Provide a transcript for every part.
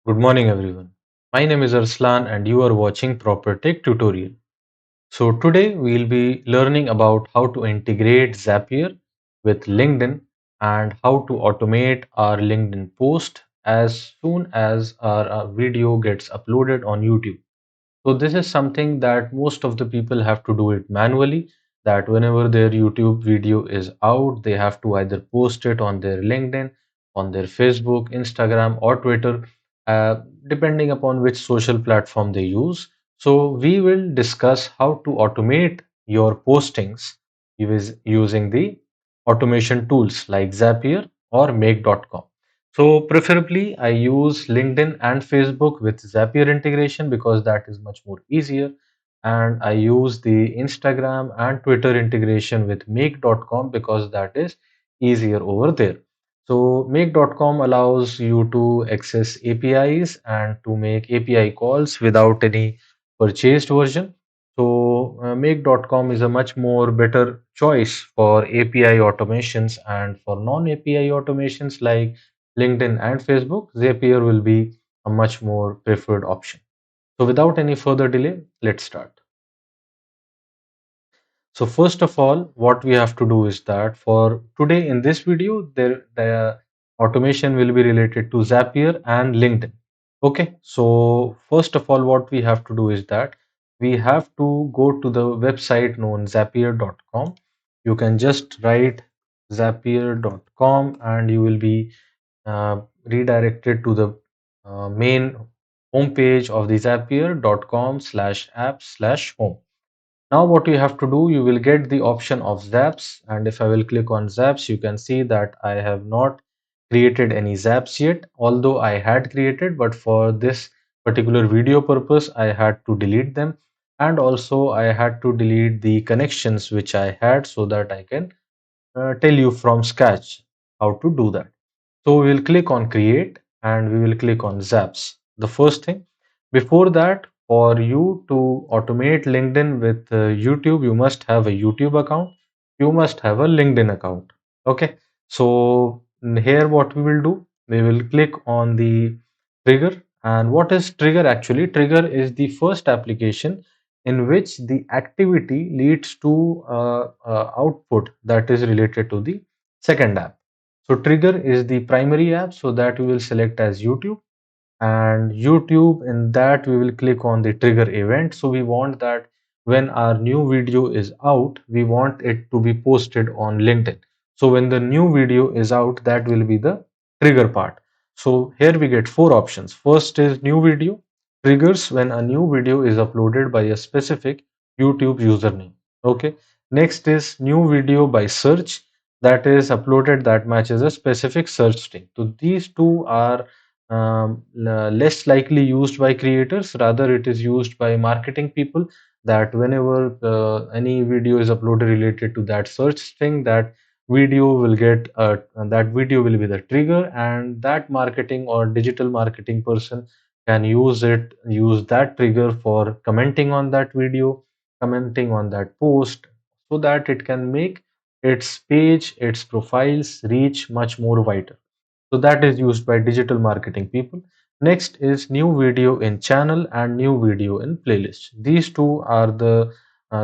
Good morning, everyone. My name is Arslan, and you are watching Proper Tech Tutorial. So, today we'll be learning about how to integrate Zapier with LinkedIn and how to automate our LinkedIn post as soon as our video gets uploaded on YouTube. So this is something that most of the people have to do it manually, that whenever their YouTube video is out, they have to either post it on their LinkedIn, on their Facebook, Instagram, or Twitter, depending upon which social platform they use. So we will discuss how to automate your postings using the automation tools like Zapier or Make.com. So preferably I use LinkedIn and Facebook with Zapier integration because that is much more easier. And I use the Instagram and Twitter integration with Make.com because that is easier over there. So Make.com allows you to access APIs and to make API calls without any purchased version. So Make.com is a much more better choice for API automations, and for non-API automations like LinkedIn and Facebook, Zapier will be a much more preferred option. So without any further delay, let's start. So first of all, what we have to do is that for today in this video, the automation will be related to Zapier and LinkedIn. Okay, so first of all, what we have to do is that we have to go to the website known Zapier.com. You can just write Zapier.com and you will be redirected to the main homepage of the zapier.com/app/home. Now what you have to do, you will get the option of Zaps, and if I will click on Zaps, you can see that I have not created any Zaps yet, although I had created, but for this particular video purpose, I had to delete them, and also I had to delete the connections which I had so that I can tell you from scratch how to do that. So we will click on create and we will click on Zaps. The first thing, before that, for you to automate LinkedIn with YouTube, you must have a YouTube account. You must have a LinkedIn account. Okay. So here what we will do, we will click on the trigger. And what is trigger actually? Trigger is the first application in which the activity leads to output that is related to the second app. So trigger is the primary app, so that we will select as YouTube, and YouTube, in that we will click on the trigger event. So we want that when our new video is out, we want it to be posted on LinkedIn. So when the new video is out, that will be the trigger part. So here we get four options. First is new video, triggers when a new video is uploaded by a specific YouTube username. Okay. Next is new video by search, that is uploaded that matches a specific search string. So these two are less likely used by creators, rather it is used by marketing people, that whenever any video is uploaded related to that search string, that video will be the trigger, and that marketing or digital marketing person can use that trigger for commenting on that video, commenting on that post, so that it can make its page, its profiles reach much more wider. So that is used by digital marketing people. Next is new video in channel and new video in playlist. These two are the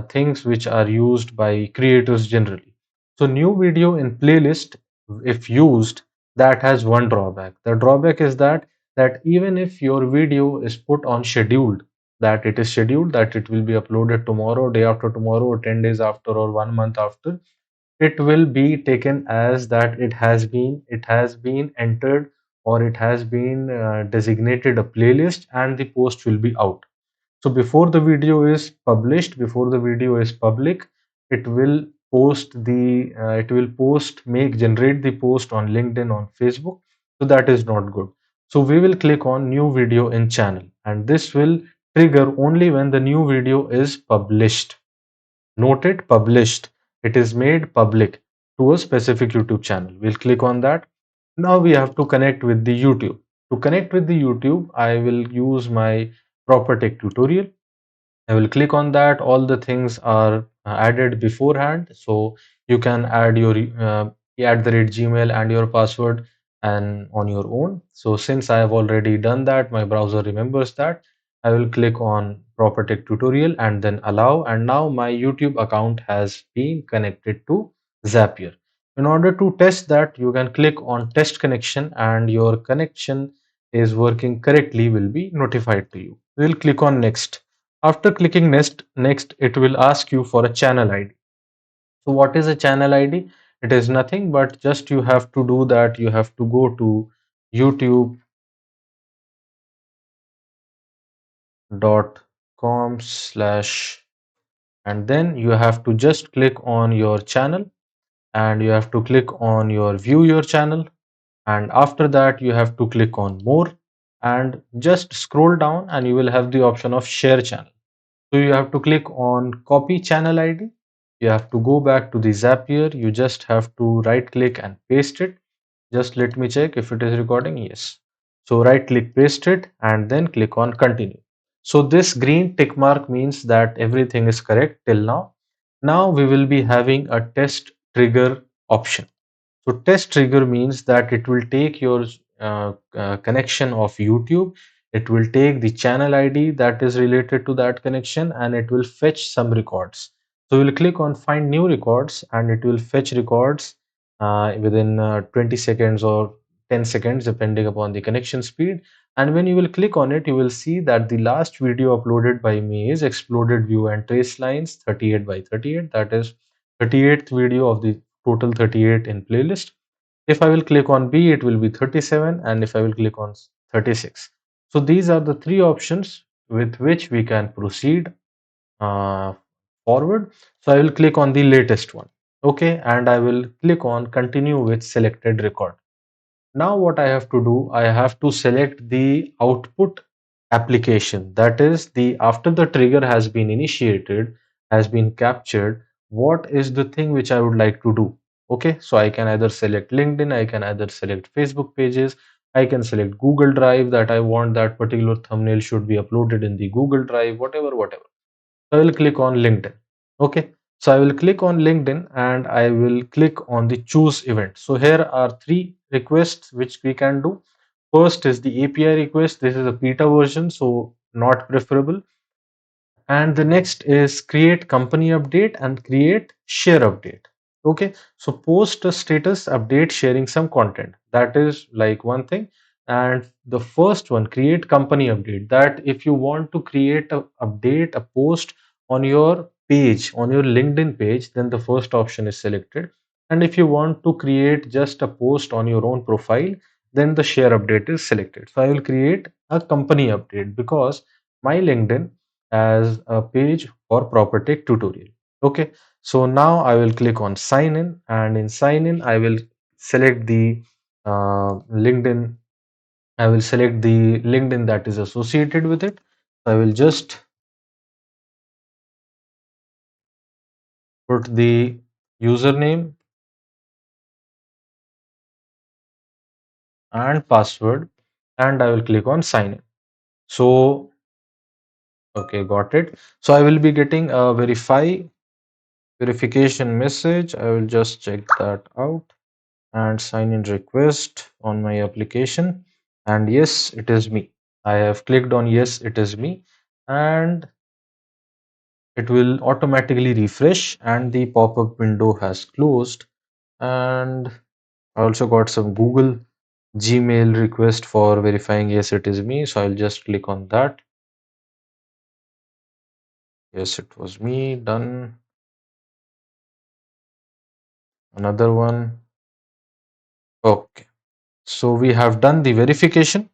things which are used by creators generally. So new video in playlist, if used, that has one drawback. The drawback is that even if your video is put on scheduled, that it is scheduled that it will be uploaded tomorrow, day after tomorrow, or 10 days after, or 1 month after, it will be taken as that it has been entered, or it has been designated a playlist, and the post will be out. So before the video is public, it will post make generate the post on LinkedIn, on Facebook. So that is not good. So we will click on new video in channel, and this will trigger only when the new video is published. Noted, published. It is made public to a specific YouTube channel. We'll click on that. Now we have to connect with the YouTube. To connect with the YouTube, I will use my proper tech tutorial. I will click on that. All the things are added beforehand. So you can add your @Gmail and your password and on your own. So since I have already done that, my browser remembers that. I will click on Proper Tech Tutorial and then allow. And now my YouTube account has been connected to Zapier. In order to test that, you can click on Test Connection and your connection is working correctly will be notified to you. We'll click on Next. After clicking next, it will ask you for a channel ID. So what is a channel ID? It is nothing but just you have to do that. You have to go to youtube.com/ and then you have to just click on your channel and you have to click on your view your channel, and after that you have to click on more and just scroll down and you will have the option of share channel. So you have to click on copy channel ID. You have to go back to the Zapier. You just have to right click and paste it. Just let me check if it is recording. Yes. So right click, paste it, and then click on continue. So this green tick mark means that everything is correct till now. Now we will be having a test trigger option. So test trigger means that it will take your connection of YouTube. It will take the channel ID that is related to that connection and it will fetch some records. So you will click on find new records and it will fetch records within 20 seconds or 10 seconds depending upon the connection speed. And when you will click on it, you will see that the last video uploaded by me is exploded view and trace lines 38 by 38. That is 38th video of the total 38 in playlist. If I will click on B, it will be 37, and if I will click on 36. So these are the three options with which we can proceed uh, forward. So I will click on the latest one. Okay, and I will click on continue with selected record. Now what I have to do, I have to select the output application. That is the after the trigger has been initiated, has been captured, what is the thing which I would like to do? Okay, so I can either select LinkedIn, I can either select Facebook pages, I can select Google Drive that I want that particular thumbnail should be uploaded in the Google Drive, whatever. I will click on LinkedIn. Okay. So I will click on LinkedIn and I will click on the choose event. So here are three requests which we can do. First is the API request. This is a beta version, so not preferable. And the next is create company update and create share update. Okay, so post a status update sharing some content, that is like one thing. And the first one, create company update, that if you want to create a update a post on your page, on your LinkedIn page, then the first option is selected. And if you want to create just a post on your own profile, then the share update is selected. So I will create a company update because my LinkedIn as a page for proper tech tutorial. Okay, so now I will click on sign in, and in sign in I will select the LinkedIn. I will select the LinkedIn that is associated with it. I will just put the username and password and I will click on sign in. So okay, got it. So I will be getting a verification message. I will just check that out and sign in request on my application, and yes, it is me. I have clicked on yes, it is me, and it will automatically refresh and the pop-up window has closed. And I also got some Google Gmail request for verifying yes, it is me, so I'll just click on that. Yes, it was me. Done. Another one. Okay, so we have done the verification.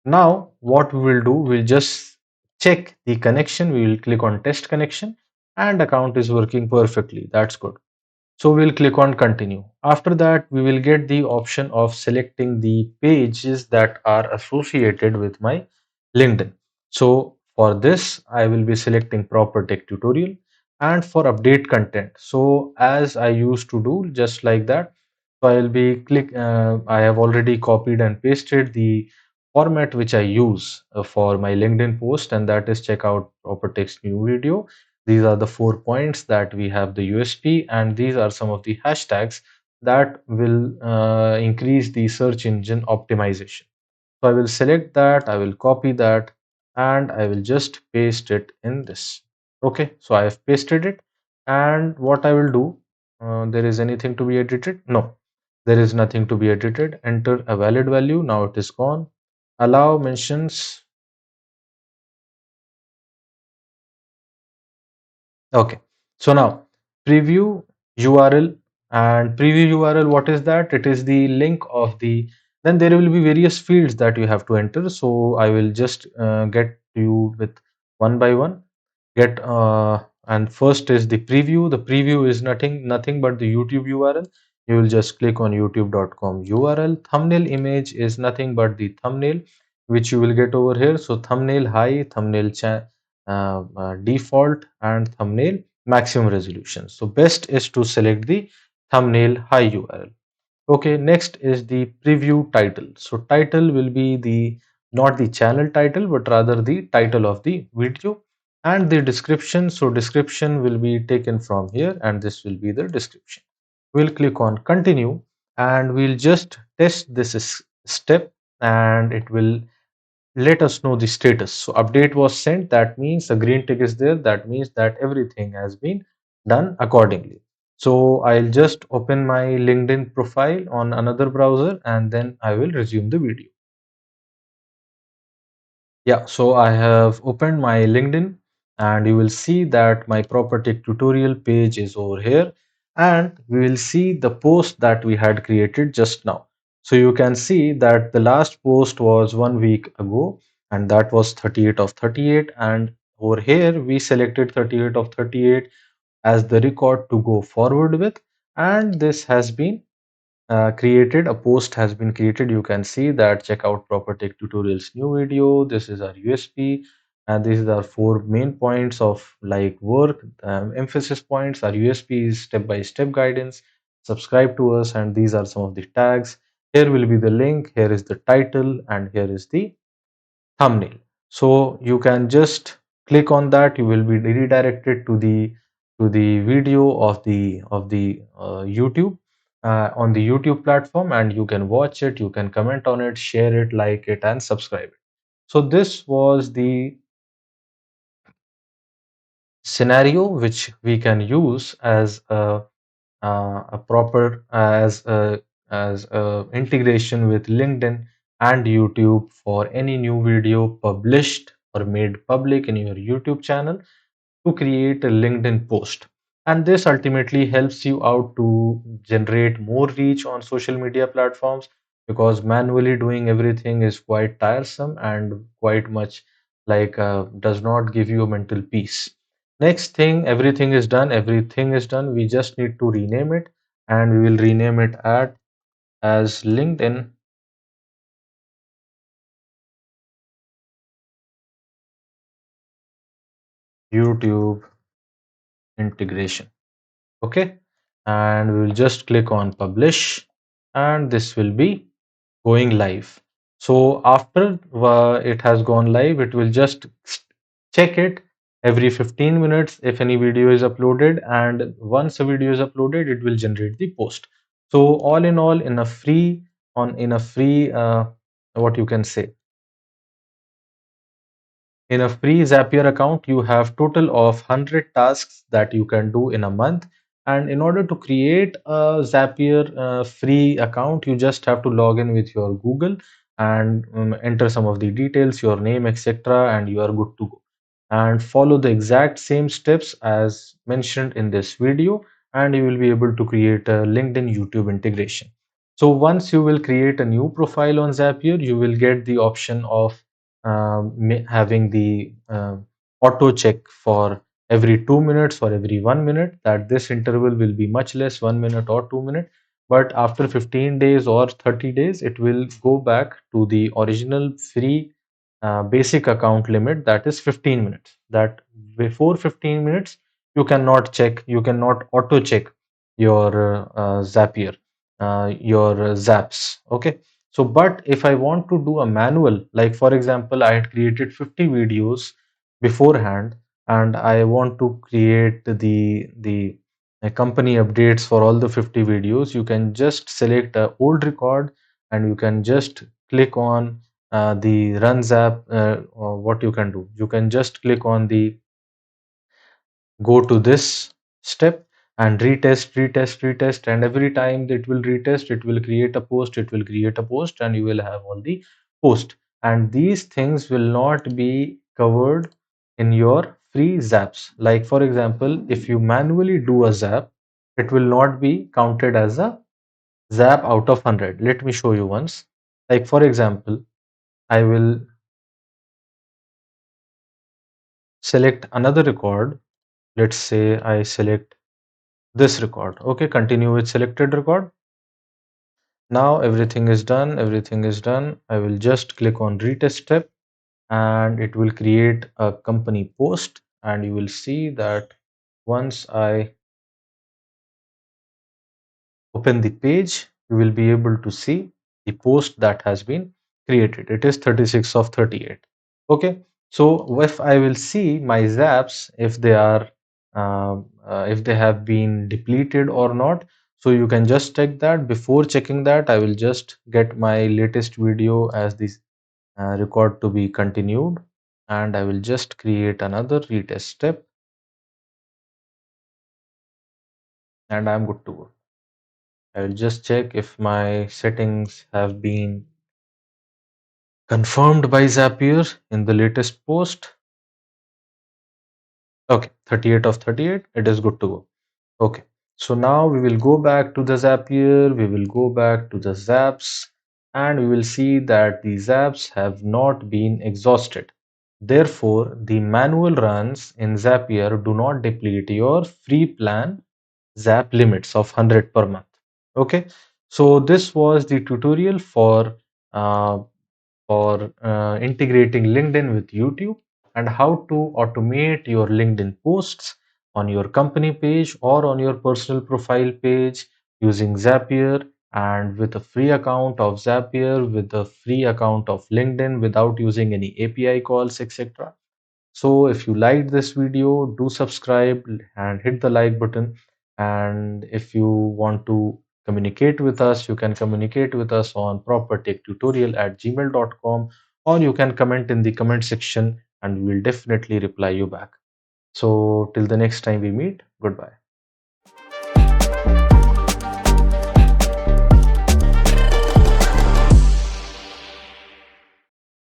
Now, what we will do, we'll just check the connection. We will click on test connection and account is working perfectly. That's good. So we'll click on continue. After that, we will get the option of selecting the pages that are associated with my LinkedIn. So for this, I will be selecting proper tech tutorial and for update content. So as I used to do, just like that. So I will be I have already copied and pasted the format which I use for my LinkedIn post, and that is check out proper text new video. These are the 4 points that we have the USP, and these are some of the hashtags that will increase the search engine optimization. So I will select that, I will copy that, and I will just paste it in this. Okay, so I have pasted it. And what I will do, there is anything to be edited? No, there is nothing to be edited. Enter a valid value. Now it is gone. Allow mentions. Okay, so now preview URL, and preview URL, what is that? It is the link of the, then there will be various fields that you have to enter. So I will just get you with one by one. Get and first is the preview. The preview is nothing but the YouTube URL. You will just click on youtube.com URL. Thumbnail image is nothing but the thumbnail which you will get over here. So thumbnail high, thumbnail default, and thumbnail maximum resolution. So best is to select the thumbnail high URL. Okay, next is the preview title. So title will be the, not the channel title, but rather the title of the video, and the description. So description will be taken from here, and this will be the description. We'll click on continue, and we'll just test this step, and it will let us know the status. So update was sent. That means a green tick is there. That means that everything has been done accordingly. So I'll just open my LinkedIn profile on another browser, and then I will resume the video. Yeah, so I have opened my LinkedIn, and you will see that my property tutorial page is over here, and we will see the post that we had created just now. So you can see that the last post was 1 week ago, and that was 38 of 38. And over here we selected 38 of 38 as the record to go forward with, and this has been created. A post has been created. You can see that check out proper tech tutorials new video. This is our USP, and this is our four main points of like work, emphasis points. Our USP is step by step guidance. Subscribe to us, and these are some of the tags. Here will be the link, here is the title, and here is the thumbnail. So you can just click on that. You will be redirected to the video of the YouTube, on the YouTube platform, and you can watch it, you can comment on it, share it, like it, and subscribe it. So this was the scenario which we can use as a proper as a integration with LinkedIn and YouTube for any new video published or made public in your YouTube channel to create a LinkedIn post. And this ultimately helps you out to generate more reach on social media platforms, because manually doing everything is quite tiresome and quite much like does not give you a mental peace. Next thing, everything is done. We just need to rename it, and we will rename it at as LinkedIn YouTube integration. Okay, and we will just click on publish, and this will be going live. So after it has gone live, it will just check it every 15 minutes if any video is uploaded, and once a video is uploaded, it will generate the post. So all in all, in a free, what you can say, in a free Zapier account, you have total of 100 tasks that you can do in a month. And in order to create a Zapier free account, you just have to log in with your Google and enter some of the details, your name, etc., and you are good to go. And follow the exact same steps as mentioned in this video, and you will be able to create a LinkedIn YouTube integration. So once you will create a new profile on Zapier, you will get the option of having the auto check for every 2 minutes or every 1 minute. That this interval will be much less, 1 minute or 2 minute. But after 15 days or 30 days, it will go back to the original free basic account limit, that is 15 minutes. That before 15 minutes, you cannot auto check your Zapier, your Zaps. Okay. So, but if I want to do a manual, like for example, I had created 50 videos beforehand, and I want to create the company updates for all the 50 videos, you can just select a old record and you can just click on the runs app. Or what you can do, you can just click on the go to this step and retest, and every time that will retest, it will create a post, and you will have all the post. And these things will not be covered in your free zaps. Like for example, if you manually do a zap, it will not be counted as a zap out of 100. Let me show you once. Like for example, I will select another record. Let's say I select this record. Okay, continue with selected record. Now everything is done. I will just click on retest step and it will create a company post, and you will see that once I open the page, you will be able to see the post that has been created. It is 36 of 38. Okay, so if I will see my zaps, if they are if they have been depleted or not, so you can just check that. Before checking that, I will just get my latest video as this record to be continued, and I will just create another retest step, and I'm good to go. I will just check if my settings have been confirmed by Zapier in the latest post. Okay, 38 of 38, it is good to go. Okay, so now we will go back to the Zapier, we will go back to the Zaps, and we will see that the Zaps have not been exhausted. Therefore, the manual runs in Zapier do not deplete your free plan Zap limits of 100 per month. Okay, so this was the tutorial uh, for integrating LinkedIn with YouTube and how to automate your LinkedIn posts on your company page or on your personal profile page using Zapier, and with a free account of Zapier, with a free account of LinkedIn without using any API calls, etc. So if you liked this video, do subscribe and hit the like button. And if you want to communicate with us, you can communicate with us on propertechtutorial@gmail.com, or you can comment in the comment section and we will definitely reply you back. So till the next time we meet, goodbye.